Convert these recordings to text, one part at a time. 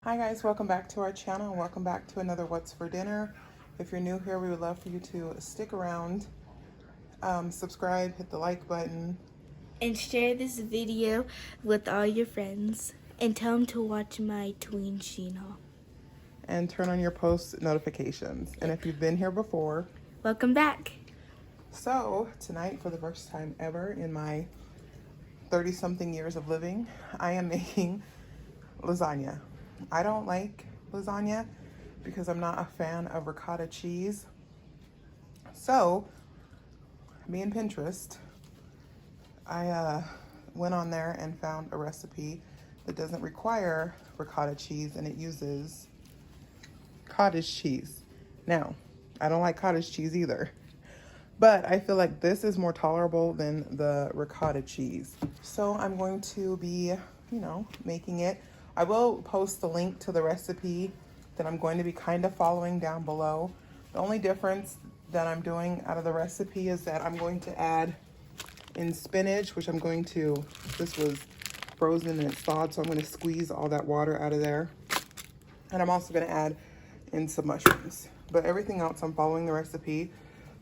Hi guys, welcome back to our channel. Welcome back to another What's for Dinner. If you're new here, we would love for you to stick around, subscribe, hit the like button. And share this video with all your friends. And tell them to watch my tween sheen haul. And turn on your post notifications. And if you've been here before, welcome back. So tonight, for the first time ever in my 30-something years of living, I am making lasagna. I don't like lasagna because I'm not a fan of ricotta cheese. So, me and Pinterest, I went on there and found a recipe that doesn't require ricotta cheese and it uses cottage cheese. Now, I don't like cottage cheese either, but I feel like this is more tolerable than the ricotta cheese. So I'm going to be, making it. I will post the link to the recipe that I'm going to be kind of following down below. The only difference that I'm doing out of the recipe is that I'm going to add in spinach, which this was frozen and it's thawed, so I'm going to squeeze all that water out of there. And I'm also going to add in some mushrooms. But everything else, I'm following the recipe.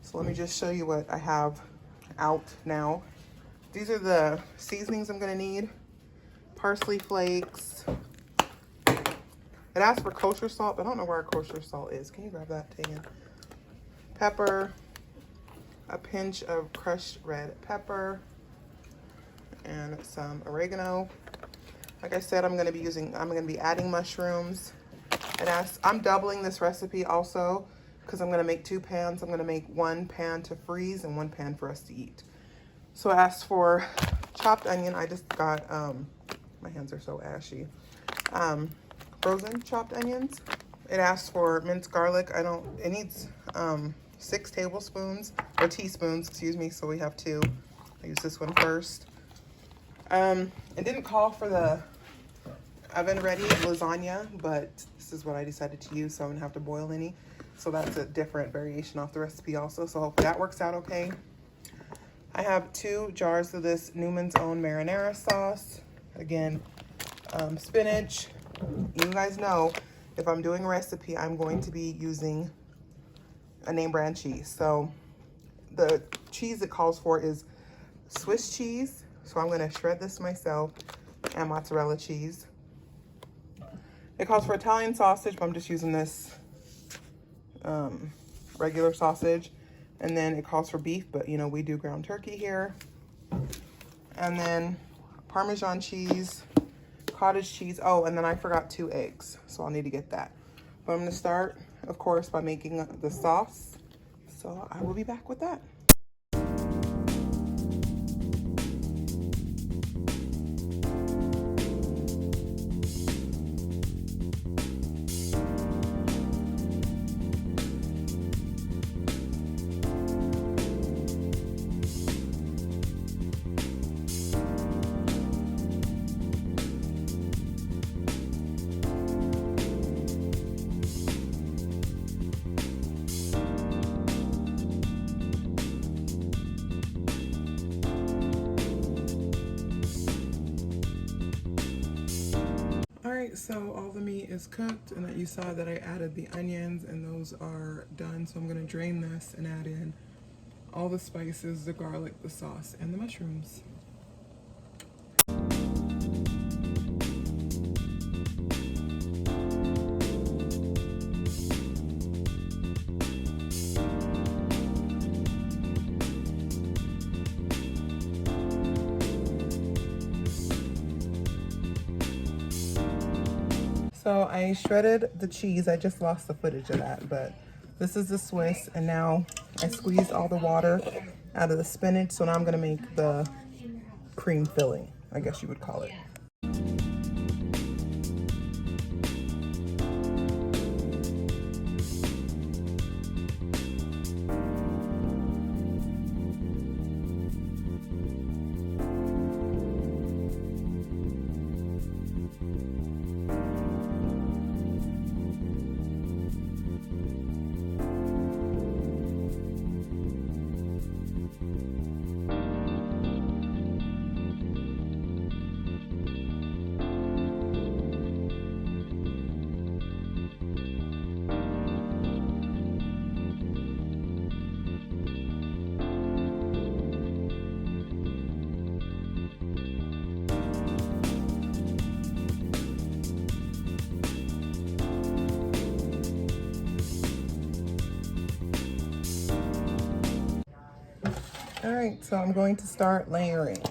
So let me just show you what I have out now. These are the seasonings I'm going to need. Parsley flakes. It asks for kosher salt, but I don't know where our kosher salt is. Can you grab that, Tegan? Pepper, a pinch of crushed red pepper, and some oregano. Like I said, I'm going to be adding mushrooms. I'm doubling this recipe also because I'm going to make 2 pans. I'm going to make 1 pan to freeze and 1 pan for us to eat. So it asks for chopped onion. I just got, my hands are so ashy. Frozen chopped onions. It asks for minced garlic. It needs 6 tablespoons, or teaspoons, excuse me, so we have 2. I use this one first. It didn't call for the oven ready lasagna, but this is what I decided to use, so I'm gonna have to boil any. So that's a different variation off the recipe also, so hopefully that works out okay. I have 2 jars of this Newman's Own marinara sauce. Again, spinach. You guys know if I'm doing a recipe, I'm going to be using a name brand cheese. So the cheese it calls for is Swiss cheese. So I'm going to shred this myself, and mozzarella cheese. It calls for Italian sausage, but I'm just using this regular sausage. And then it calls for beef, but we do ground turkey here. And then Parmesan cheese, cottage cheese. Oh, and then I forgot 2 eggs, so I'll need to get that. But I'm gonna start, of course, by making the sauce. So I will be back with that. Alright, so all the meat is cooked, and that you saw that I added the onions, and those are done. So I'm going to drain this and add in all the spices, the garlic, the sauce, and the mushrooms. So I shredded the cheese. I just lost the footage of that, but this is the Swiss, and now I squeezed all the water out of the spinach. So now I'm gonna make the cream filling, I guess you would call it. right, so I'm going to start layering.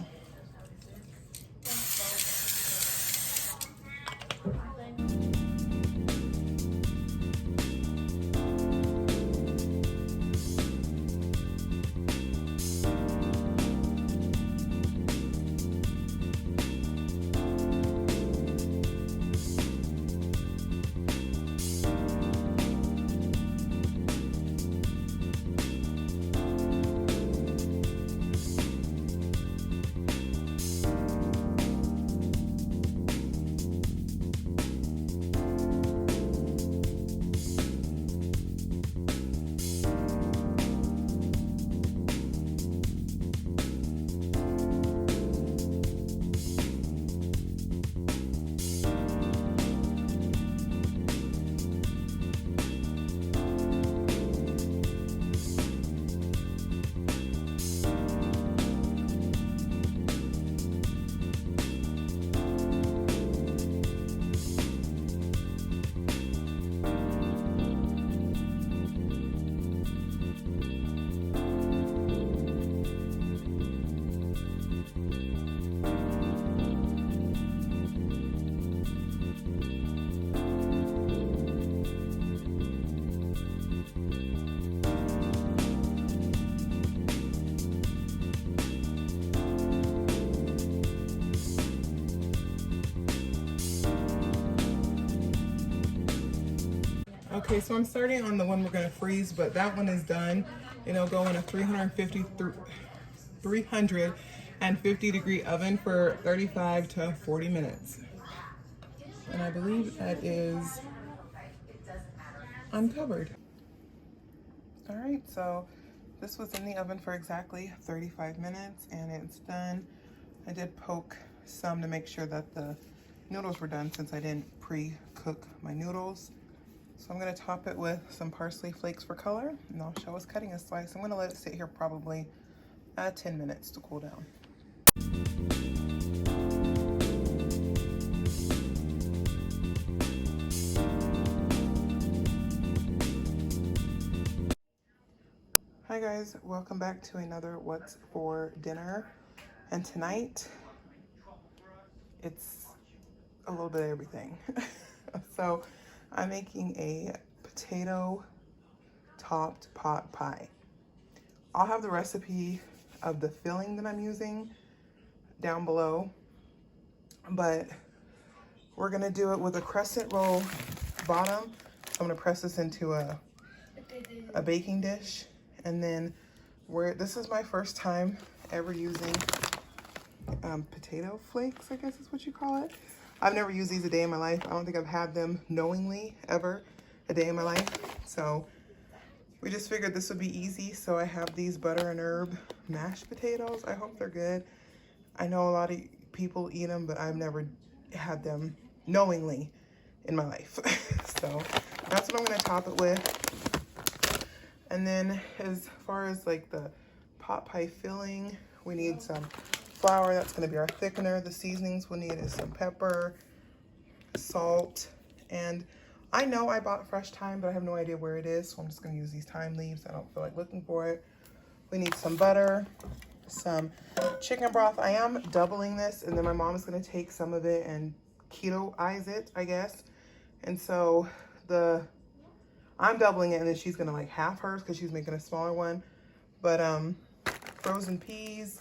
Okay, so I'm starting on the one we're gonna freeze, but that one is done. It'll go in a 350 degree oven for 35 to 40 minutes. And I believe that is uncovered. All right, so this was in the oven for exactly 35 minutes and it's done. I did poke some to make sure that the noodles were done since I didn't pre-cook my noodles. So I'm gonna top it with some parsley flakes for color, and I'll show us cutting a slice. I'm gonna let it sit here probably 10 minutes to cool down. Hi guys, welcome back to another What's for Dinner. And tonight, it's a little bit of everything. So I'm making a potato topped pot pie. I'll have the recipe of the filling that I'm using down below, but we're gonna do it with a crescent roll bottom. I'm gonna press this into a baking dish, and then this is my first time ever using potato flakes, I guess is what you call it. I've never used these a day in my life. I don't think I've had them knowingly ever a day in my life. So we just figured this would be easy. So I have these butter and herb mashed potatoes. I hope they're good. I know a lot of people eat them, but I've never had them knowingly in my life. So that's what I'm gonna top it with. And then as far as like the pot pie filling, we need some flour. That's going to be our thickener. The seasonings we'll need is some pepper, salt, and I know I bought fresh thyme, but I have no idea where it is, so I'm just going to use these thyme leaves. I don't feel like looking for it. We need some butter, some chicken broth. I am doubling this, and then my mom is going to take some of it and keto-ize it, I guess. And so I'm doubling it, and then she's going to like half hers because she's making a smaller one. But frozen peas,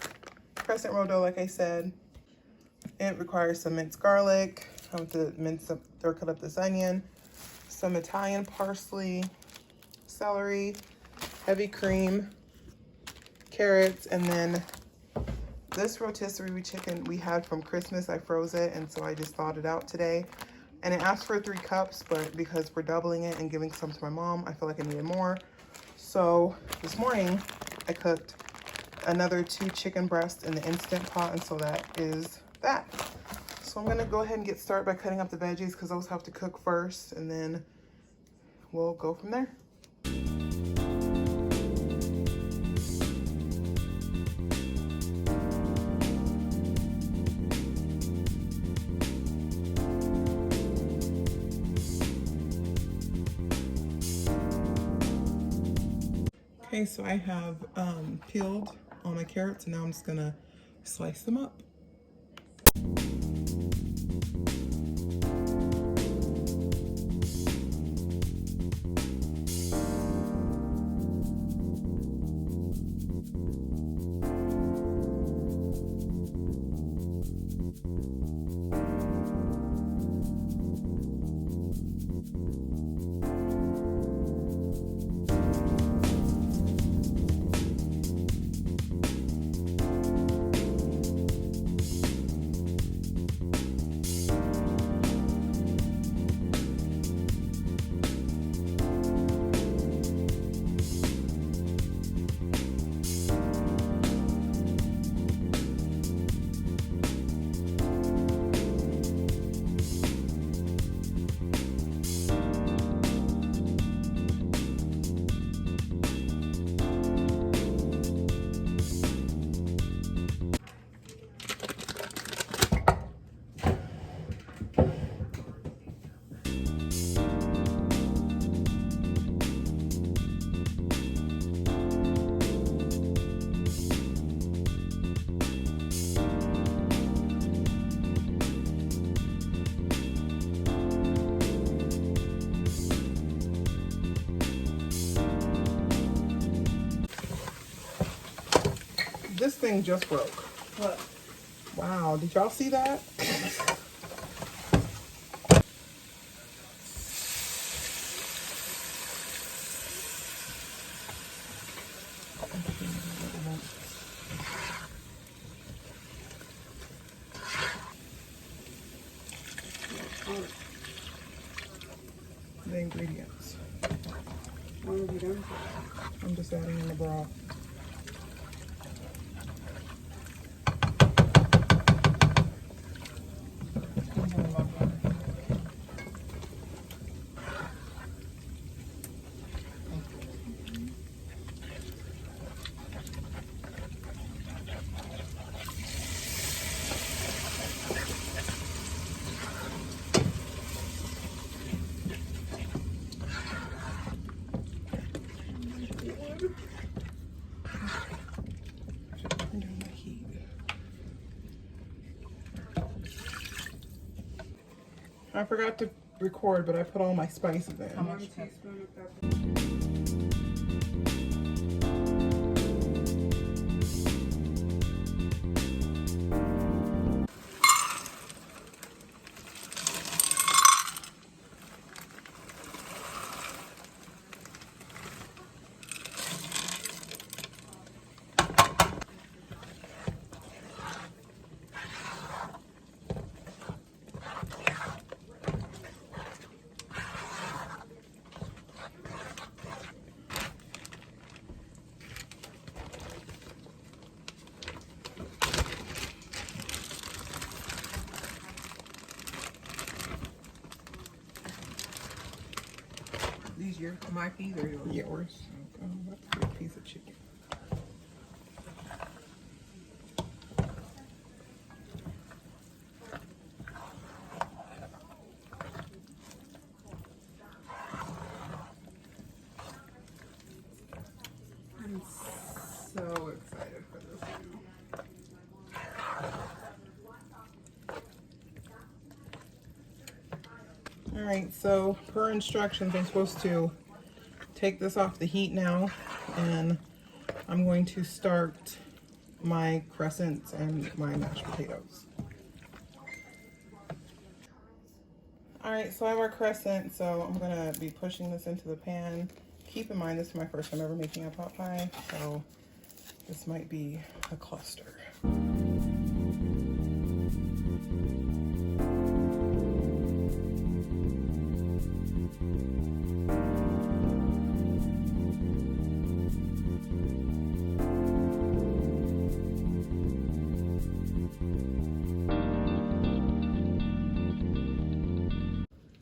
crescent roll dough, like I said. It requires some minced garlic. I want to mince up or cut up this onion, some Italian parsley, celery, heavy cream, carrots, and then this rotisserie chicken we had from Christmas. I froze it, and so I just thawed it out today. And it asked for 3 cups, but because we're doubling it and giving some to my mom, I feel like I needed more. So this morning I cooked another 2 chicken breasts in the Instant Pot, and so that is that. So I'm gonna go ahead and get started by cutting up the veggies because those have to cook first, and then we'll go from there. Okay, so I have peeled all my carrots, and now I'm just gonna slice them up. This thing just broke. What? Wow, did y'all see that? The ingredients. What have you done? I'm just adding in the broth. I forgot to record, but I put all my spices in. How much teaspoon of pepper? These my peas or yours? Yours. Oh, that's a good piece of chicken. I'm so excited for this now. All right, so per instructions, I'm supposed to take this off the heat now, and I'm going to start my crescents and my mashed potatoes. All right, so I have our crescent, so I'm gonna be pushing this into the pan. Keep in mind, this is my first time ever making a pot pie, so this might be a cluster.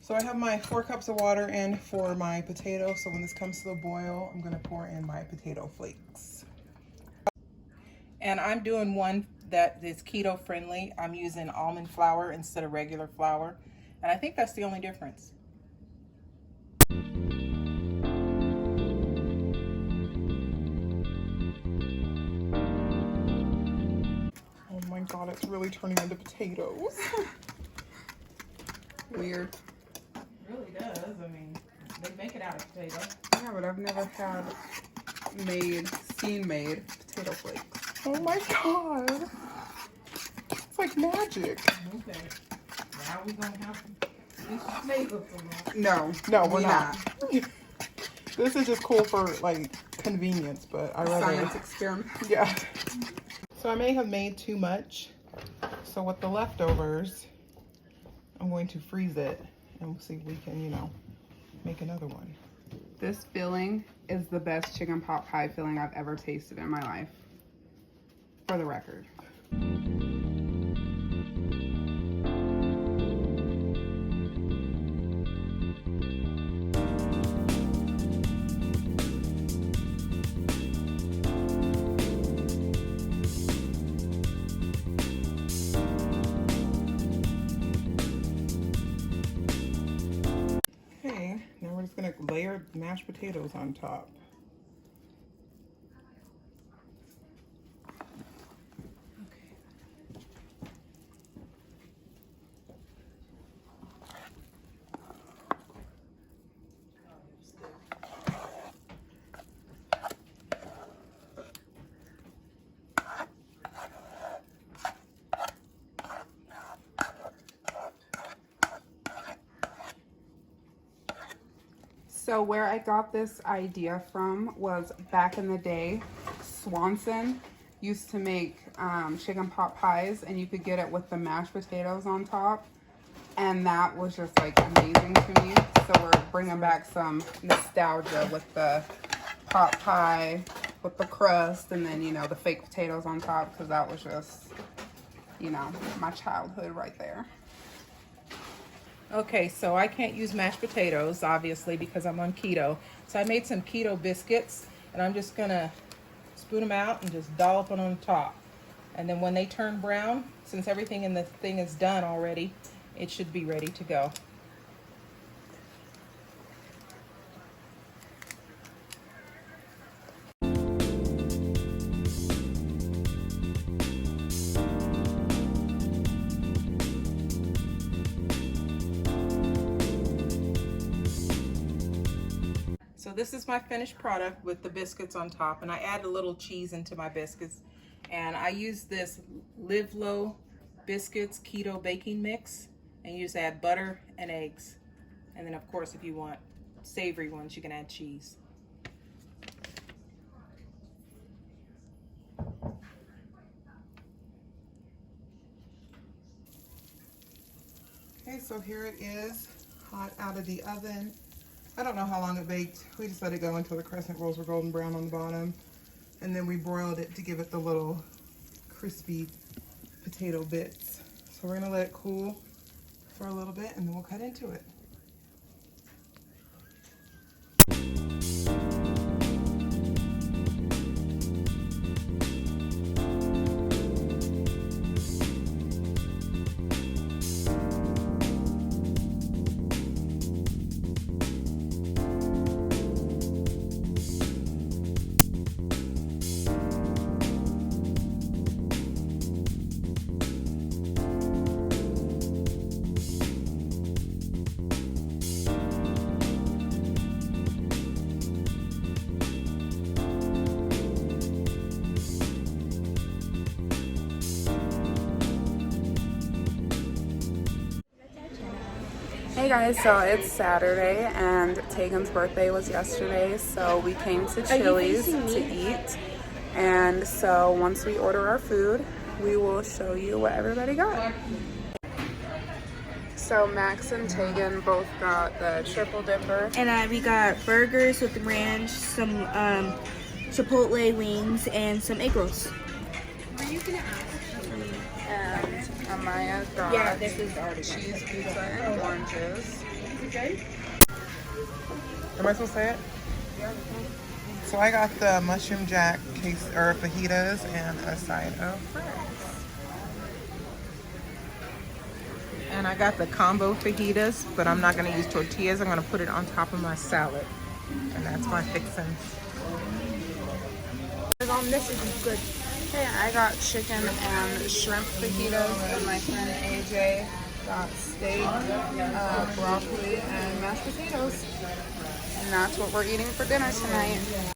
So I have my 4 cups of water in for my potato. So when this comes to the boil, I'm gonna pour in my potato flakes. And I'm doing one that is keto friendly. I'm using almond flour instead of regular flour. And I think that's the only difference. it's really turning into potatoes. Weird. It really does. I mean, they make it out of potato. Yeah, but I've never seen made potato flakes. Oh my god. It's like magic. Okay. Now we're gonna have these potatoes. No. No, we're not. This is just cool for like convenience, but I rather. Science experiment. Yeah. So I may have made too much. So with the leftovers, I'm going to freeze it and we'll see if we can, you know, make another one. This filling is the best chicken pot pie filling I've ever tasted in my life. For the record. Okay, now we're just gonna layer mashed potatoes on top. So where I got this idea from was back in the day, Swanson used to make chicken pot pies, and you could get it with the mashed potatoes on top, and that was just like amazing to me. So we're bringing back some nostalgia with the pot pie, with the crust, and then, you know, the fake potatoes on top, because that was just, you know, my childhood right there. Okay, so I can't use mashed potatoes, obviously, because I'm on keto. So I made some keto biscuits, and I'm just gonna spoon them out and just dollop them on top. And then when they turn brown, since everything in the thing is done already, it should be ready to go. So this is my finished product with the biscuits on top, and I add a little cheese into my biscuits. And I use this Live Low Biscuits Keto Baking Mix, and you just add butter and eggs. And then of course, if you want savory ones, you can add cheese. Okay, so here it is, hot out of the oven. I don't know how long it baked. We just let it go until the crescent rolls were golden brown on the bottom. And then we broiled it to give it the little crispy potato bits. So we're gonna let it cool for a little bit and then we'll cut into it. Hey guys, so it's Saturday and Tegan's birthday was yesterday, so we came to Chili's to eat. And so once we order our food, we will show you what everybody got. So Max and Tegan both got the triple dipper. And we got burgers with ranch, some Chipotle wings, and some egg rolls. And Amaya got cheese pizza and oranges. Am I supposed to say it? So I got the mushroom jack case or fajitas and a side of fries. And I got the combo fajitas, but I'm not gonna use tortillas. I'm gonna put it on top of my salad. And that's my fixin'. This is good. Okay, I got chicken and shrimp fajitas, and my friend AJ got steak, broccoli, and mashed potatoes. And that's what we're eating for dinner tonight.